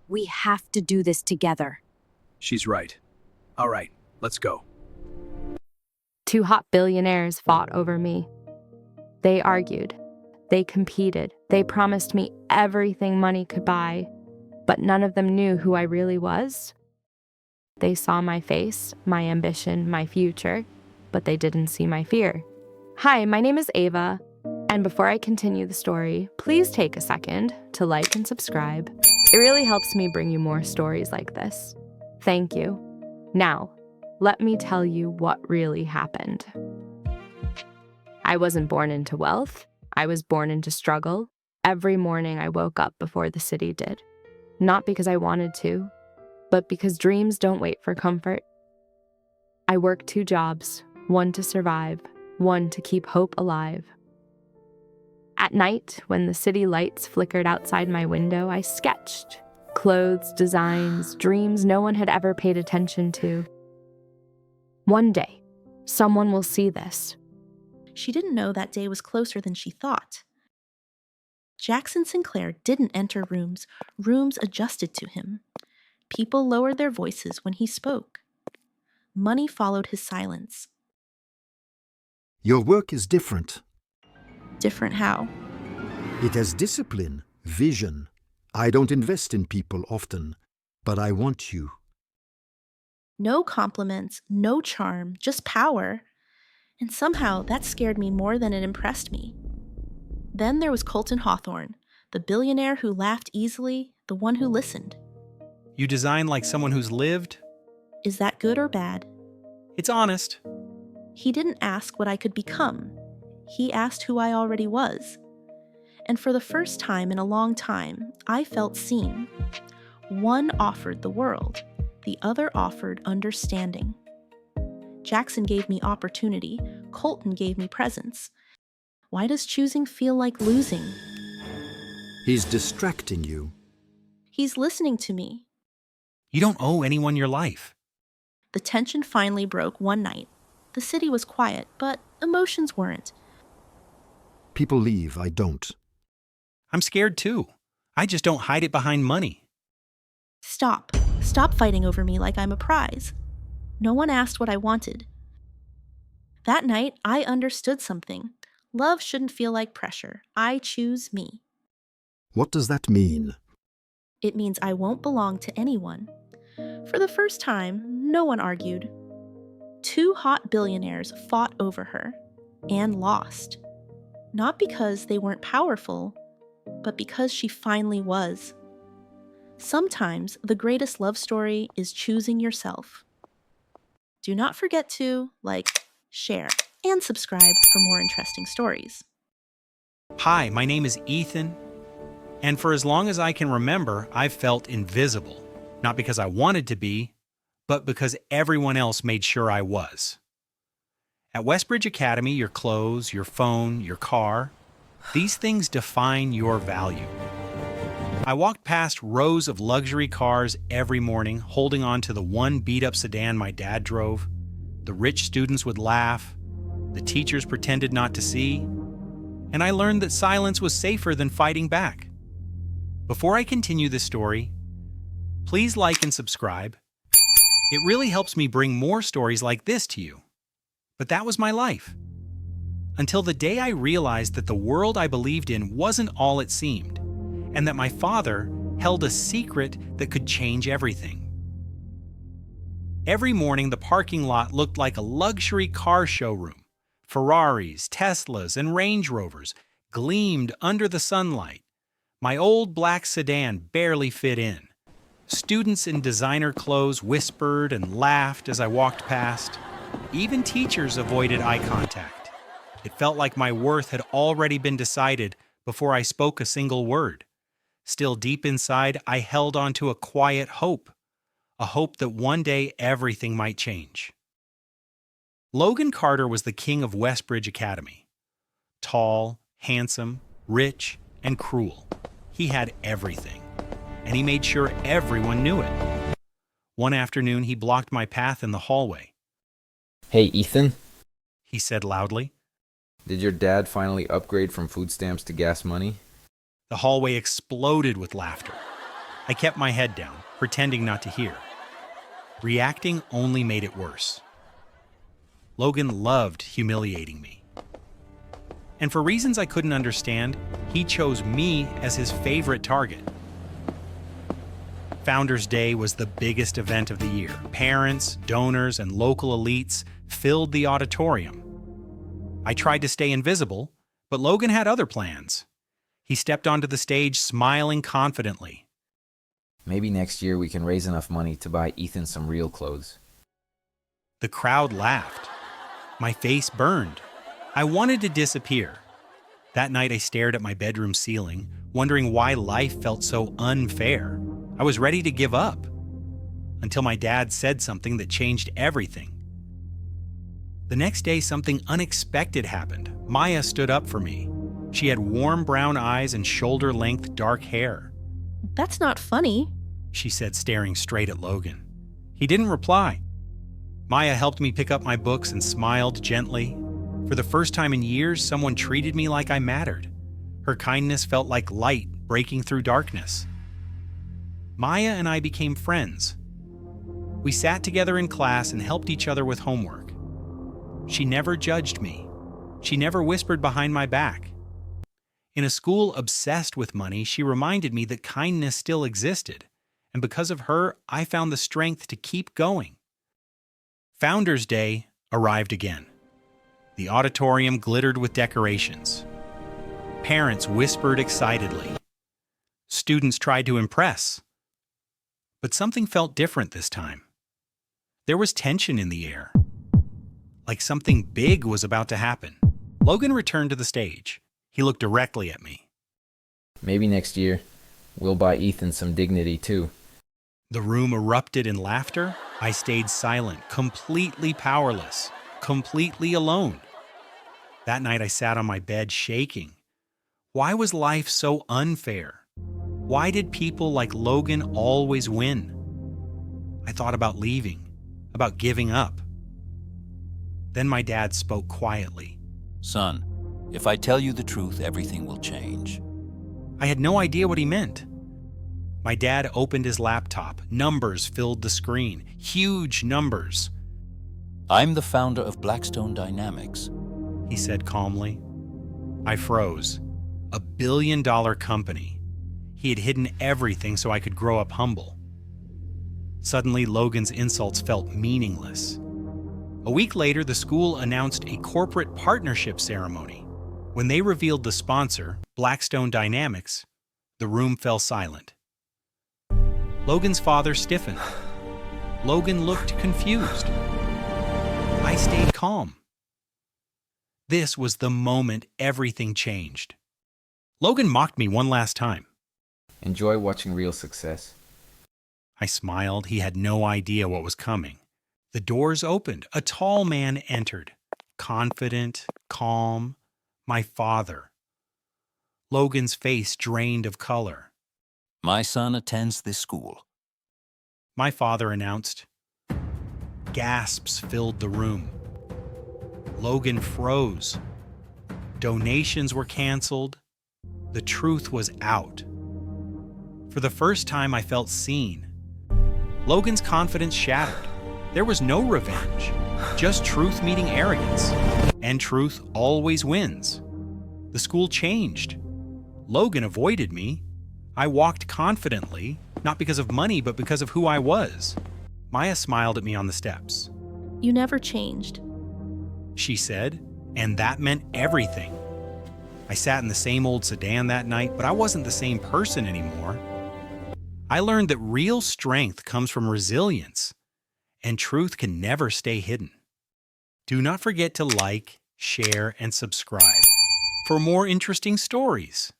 We have to do this together. She's right. All right, let's go. Two hot billionaires fought over me. They argued. They competed. They promised me everything money could buy, but none of them knew who I really was. They saw my face, my ambition, my future, but they didn't see my fear. Hi, my name is Ava, and before I continue the story, please take a second to like and subscribe. It really helps me bring you more stories like this. Thank you. Now, let me tell you what really happened. I wasn't born into wealth. I was born into struggle. Every morning I woke up before the city did. Not because I wanted to, but because dreams don't wait for comfort. I worked 2 jobs, one to survive, one to keep hope alive. At night, when the city lights flickered outside my window, I sketched. Clothes, designs, dreams no one had ever paid attention to. One day, someone will see this. She didn't know that day was closer than she thought. Jaxon Sinclair didn't enter rooms. Rooms adjusted to him. People lowered their voices when he spoke. Money followed his silence. Your work is different. Different how? It has discipline, vision. I don't invest in people often, but I want you. No compliments, no charm, just power. And somehow that scared me more than it impressed me. Then there was Colton Hawthorne, the billionaire who laughed easily, the one who listened. You design like someone who's lived? Is that good or bad? It's honest. He didn't ask what I could become. He asked who I already was. And for the first time in a long time, I felt seen. One offered the world. The other offered understanding. Jaxon gave me opportunity. Colton gave me presence. Why does choosing feel like losing? He's distracting you. He's listening to me. You don't owe anyone your life. The tension finally broke one night. The city was quiet, but emotions weren't. People leave, I don't. I'm scared too. I just don't hide it behind money. Stop. Stop fighting over me like I'm a prize. No one asked what I wanted. That night, I understood something. Love shouldn't feel like pressure. I choose me. What does that mean? It means I won't belong to anyone. For the first time, no one argued. 2 hot billionaires fought over her and lost. Not because they weren't powerful, but because she finally was. Sometimes the greatest love story is choosing yourself. Do not forget to like, share, and subscribe for more interesting stories. Hi, my name is Ethan, and for as long as I can remember, I've felt invisible. Not because I wanted to be, but because everyone else made sure I was. At Westbridge Academy, your clothes, your phone, your car, these things define your value. I walked past rows of luxury cars every morning, holding on to the one beat-up sedan my dad drove. The rich students would laugh. The teachers pretended not to see. And I learned that silence was safer than fighting back. Before I continue this story, please like and subscribe. It really helps me bring more stories like this to you. But that was my life. Until the day I realized that the world I believed in wasn't all it seemed, and that my father held a secret that could change everything. Every morning, the parking lot looked like a luxury car showroom. Ferraris, Teslas, and Range Rovers gleamed under the sunlight. My old black sedan barely fit in. Students in designer clothes whispered and laughed as I walked past. Even teachers avoided eye contact. It felt like my worth had already been decided before I spoke a single word. Still deep inside, I held on to a quiet hope, a hope that one day everything might change. Logan Carter was the king of Westbridge Academy. Tall, handsome, rich, and cruel. He had everything, and he made sure everyone knew it. One afternoon, he blocked my path in the hallway. Hey, Ethan, He said loudly. did your dad finally upgrade from food stamps to gas money? The hallway exploded with laughter. I kept my head down, pretending not to hear. Reacting only made it worse. Logan loved humiliating me. And for reasons I couldn't understand, he chose me as his favorite target. Founders Day was the biggest event of the year. Parents, donors, and local elites filled the auditorium. I tried to stay invisible, but Logan had other plans. He stepped onto the stage smiling confidently. Maybe next year we can raise enough money to buy Ethan some real clothes. The crowd laughed. My face burned. I wanted to disappear. That night I stared at my bedroom ceiling, wondering why life felt so unfair. I was ready to give up. Until my dad said something that changed everything. The next day, something unexpected happened. Maya stood up for me. She had warm brown eyes and shoulder-length dark hair. That's not funny. She said, staring straight at Logan. He didn't reply. Maya helped me pick up my books and smiled gently. For the first time in years, someone treated me like I mattered. Her kindness felt like light breaking through darkness. Maya and I became friends. We sat together in class and helped each other with homework. She never judged me. She never whispered behind my back. In a school obsessed with money, she reminded me that kindness still existed, and because of her, I found the strength to keep going. Founders Day arrived again. The auditorium glittered with decorations. Parents whispered excitedly. Students tried to impress. But something felt different this time. There was tension in the air. Like something big was about to happen. Logan returned to the stage. He looked directly at me. Maybe next year we'll buy Ethan some dignity too. The room erupted in laughter. I stayed silent, completely powerless, completely alone. That night I sat on my bed shaking. Why was life so unfair? Why did people like Logan always win? I thought about leaving, about giving up. Then my dad spoke quietly. Son, if I tell you the truth, everything will change. I had no idea what he meant. My dad opened his laptop. Numbers filled the screen. Huge numbers. I'm the founder of Blackstone Dynamics. He said calmly. I froze. $1 billion company. He had hidden everything so I could grow up humble. Suddenly, Logan's insults felt meaningless. A week later, the school announced a corporate partnership ceremony. When they revealed the sponsor, Blackstone Dynamics, the room fell silent. Logan's father stiffened. Logan looked confused. I stayed calm. This was the moment everything changed. Logan mocked me one last time. Enjoy watching real success. I smiled. He had no idea what was coming. The doors opened. A tall man entered. Confident, calm, my father. Logan's face drained of color. My son attends this school. My father announced. Gasps filled the room. Logan froze. Donations were canceled. The truth was out. For the first time, I felt seen. Logan's confidence shattered. There was no revenge, just truth meeting arrogance. And truth always wins. The school changed. Logan avoided me. I walked confidently, not because of money, but because of who I was. Maya smiled at me on the steps. You never changed. She said, and that meant everything. I sat in the same old sedan that night, but I wasn't the same person anymore. I learned that real strength comes from resilience, and truth can never stay hidden. Do not forget to like, share, and subscribe for more interesting stories.